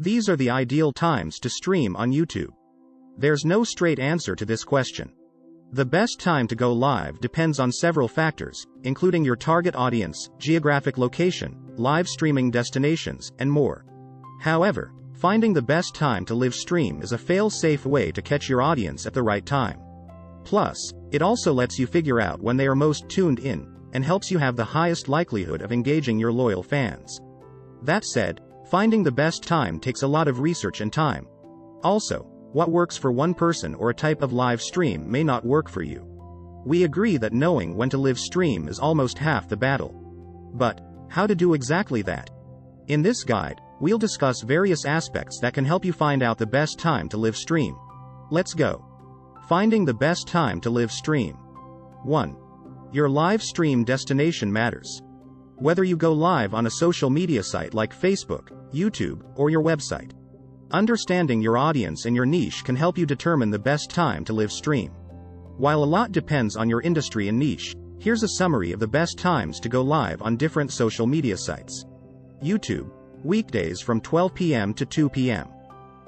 These are the ideal times to stream on YouTube. There's no straight answer to this question. The best time to go live depends on several factors, including your target audience, geographic location, live streaming destinations, and more. However, finding the best time to live stream is a fail-safe way to catch your audience at the right time. Plus, it also lets you figure out when they are most tuned in, and helps you have the highest likelihood of engaging your loyal fans. That said, finding the best time takes a lot of research and time. Also, what works for one person or a type of live stream may not work for you. We agree that knowing when to live stream is almost half the battle. But, how to do exactly that? In this guide, we'll discuss various aspects that can help you find out the best time to live stream. Let's go. Finding the best time to live stream. 1. Your live stream destination matters. Whether you go live on a social media site like Facebook, YouTube, or your website, understanding your audience and your niche can help you determine the best time to live stream. While a lot depends on your industry and niche, here's a summary of the best times to go live on different social media sites. YouTube, weekdays from 12 p.m. to 2 p.m.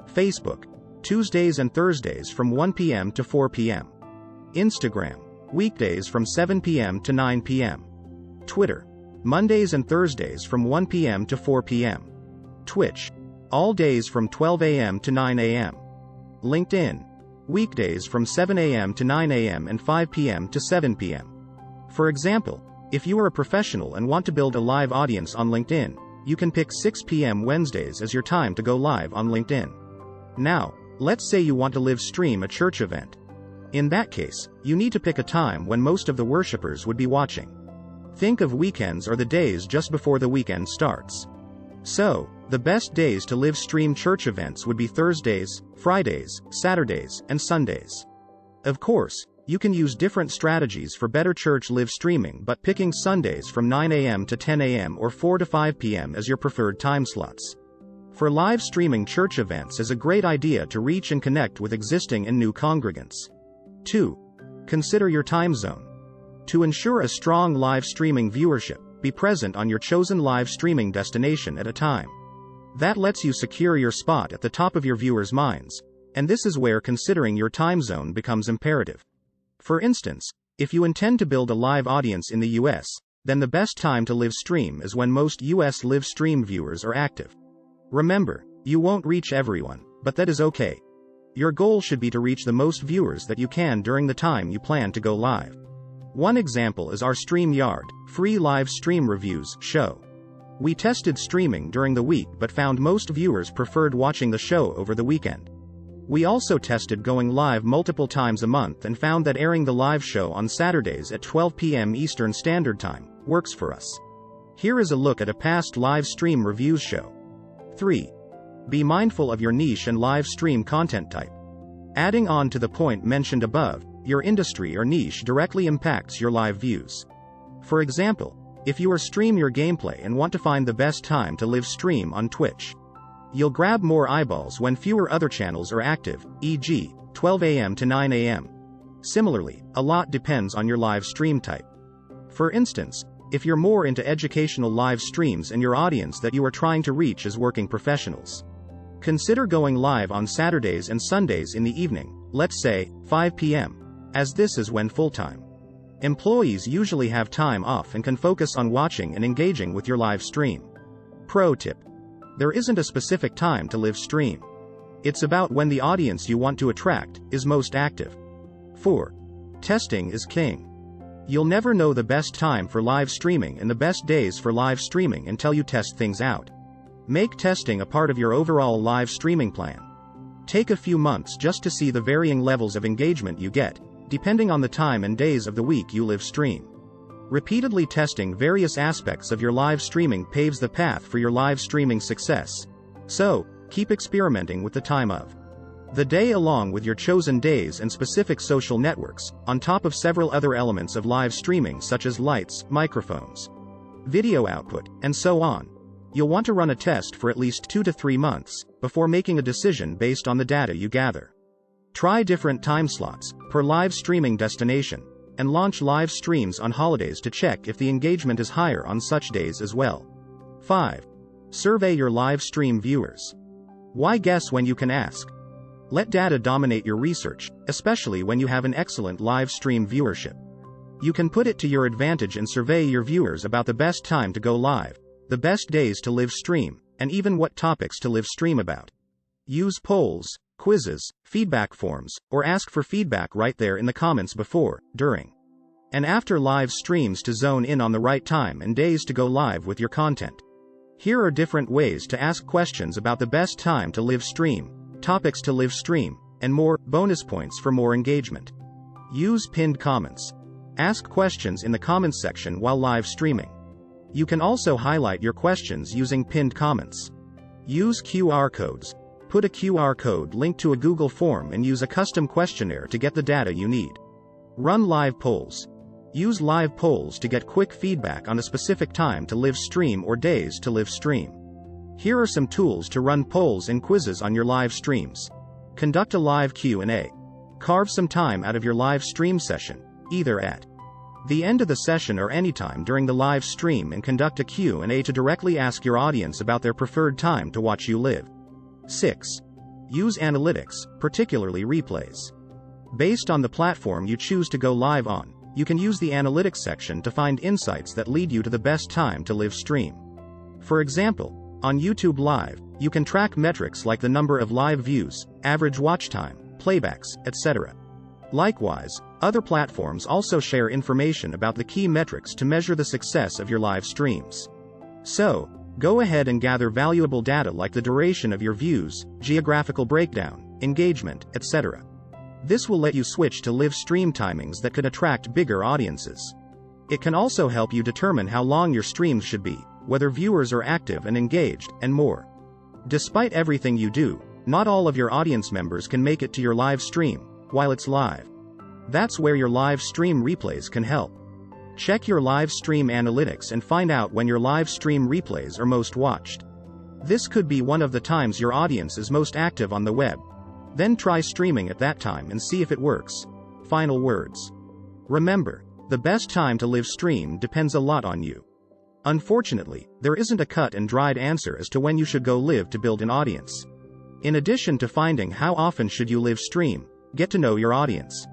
Facebook, Tuesdays and Thursdays from 1 p.m. to 4 p.m. Instagram, weekdays from 7 p.m. to 9 p.m. Twitter, Mondays and Thursdays from 1 p.m. to 4 p.m. Twitch, all days from 12 a.m. to 9 a.m. LinkedIn, weekdays from 7 a.m. to 9 a.m. and 5 p.m. to 7 p.m. For example, if you are a professional and want to build a live audience on LinkedIn, you can pick 6 p.m. Wednesdays as your time to go live on LinkedIn. Now, let's say you want to live stream a church event. In that case, you need to pick a time when most of the worshipers would be watching. Think of weekends or the days just before the weekend starts. So, the best days to live stream church events would be Thursdays, Fridays, Saturdays, and Sundays. Of course, you can use different strategies for better church live streaming, but picking Sundays from 9 a.m. to 10 a.m. or 4 to 5 p.m. as your preferred time slots. For live streaming church events is a great idea to reach and connect with existing and new congregants. 2. Consider your time zone. To ensure a strong live streaming viewership, be present on your chosen live streaming destination at a time that lets you secure your spot at the top of your viewers' minds, and this is where considering your time zone becomes imperative. For instance, if you intend to build a live audience in the US, then the best time to live stream is when most US live stream viewers are active. Remember, you won't reach everyone, but that is okay. Your goal should be to reach the most viewers that you can during the time you plan to go live. One example is our StreamYard, free live stream reviews show. We tested streaming during the week but found most viewers preferred watching the show over the weekend. We also tested going live multiple times a month and found that airing the live show on Saturdays at 12 p.m. Eastern Standard Time works for us. Here is a look at a past live stream reviews show. 3. Be mindful of your niche and live stream content type. Adding on to the point mentioned above, your industry or niche directly impacts your live views. For example, if you are stream your gameplay and want to find the best time to live stream on Twitch, you'll grab more eyeballs when fewer other channels are active, e.g., 12 a.m. to 9 a.m. Similarly, a lot depends on your live stream type. For instance, if you're more into educational live streams and your audience that you are trying to reach is working professionals, consider going live on Saturdays and Sundays in the evening, let's say, 5 p.m., as this is when full-time employees usually have time off and can focus on watching and engaging with your live stream. Pro tip: there isn't a specific time to live stream. It's about when the audience you want to attract is most active. 4. Testing is king. You'll never know the best time for live streaming and the best days for live streaming until you test things out. Make testing a part of your overall live streaming plan. Take a few months just to see the varying levels of engagement you get, depending on the time and days of the week you live stream. Repeatedly testing various aspects of your live streaming paves the path for your live streaming success. So, keep experimenting with the time of the day along with your chosen days and specific social networks, on top of several other elements of live streaming such as lights, microphones, video output, and so on. You'll want to run a test for at least 2 to 3 months before making a decision based on the data you gather. Try different time slots per live streaming destination, and launch live streams on holidays to check if the engagement is higher on such days as well. 5. Survey your live stream viewers. Why guess when you can ask? Let data dominate your research, especially when you have an excellent live stream viewership. You can put it to your advantage and survey your viewers about the best time to go live, the best days to live stream, and even what topics to live stream about. Use polls, quizzes, feedback forms, or ask for feedback right there in the comments before, during, and after live streams to zone in on the right time and days to go live with your content. Here are different ways to ask questions about the best time to live stream, topics to live stream, and more, bonus points for more engagement. Use pinned comments. Ask questions in the comments section while live streaming. You can also highlight your questions using pinned comments. Use QR codes. Put a QR code linked to a Google form and use a custom questionnaire to get the data you need. Run live polls. Use live polls to get quick feedback on a specific time to live stream or days to live stream. Here are some tools to run polls and quizzes on your live streams. Conduct a live Q&A. Carve some time out of your live stream session, either at the end of the session or anytime during the live stream, and conduct a Q&A to directly ask your audience about their preferred time to watch you live. 6. Use analytics, particularly replays. Based on the platform you choose to go live on, you can use the analytics section to find insights that lead you to the best time to live stream. For example, on YouTube Live, you can track metrics like the number of live views, average watch time, playbacks, etc. Likewise, other platforms also share information about the key metrics to measure the success of your live streams. So, go ahead and gather valuable data like the duration of your views, geographical breakdown, engagement, etc. This will let you switch to live stream timings that could attract bigger audiences. It can also help you determine how long your streams should be, whether viewers are active and engaged, and more. Despite everything you do, not all of your audience members can make it to your live stream while it's live. That's where your live stream replays can help. Check your live stream analytics and find out when your live stream replays are most watched. This could be one of the times your audience is most active on the web. Then try streaming at that time and see if it works. Final words. Remember, the best time to live stream depends a lot on you. Unfortunately, there isn't a cut and dried answer as to when you should go live to build an audience. In addition to finding how often should you live stream, get to know your audience.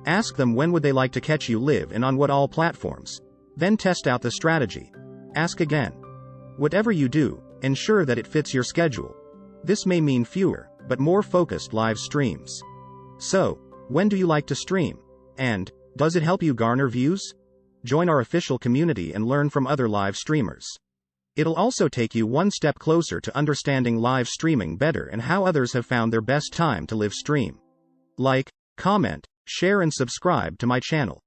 Ask them when would they like to catch you live and on what all platforms. Then test out the strategy. Ask again. Whatever you do, ensure that it fits your schedule. This may mean fewer, but more focused live streams. So, when do you like to stream? And, does it help you garner views? Join our official community and learn from other live streamers. It'll also take you one step closer to understanding live streaming better and how others have found their best time to live stream. Like, comment, share and subscribe to my channel.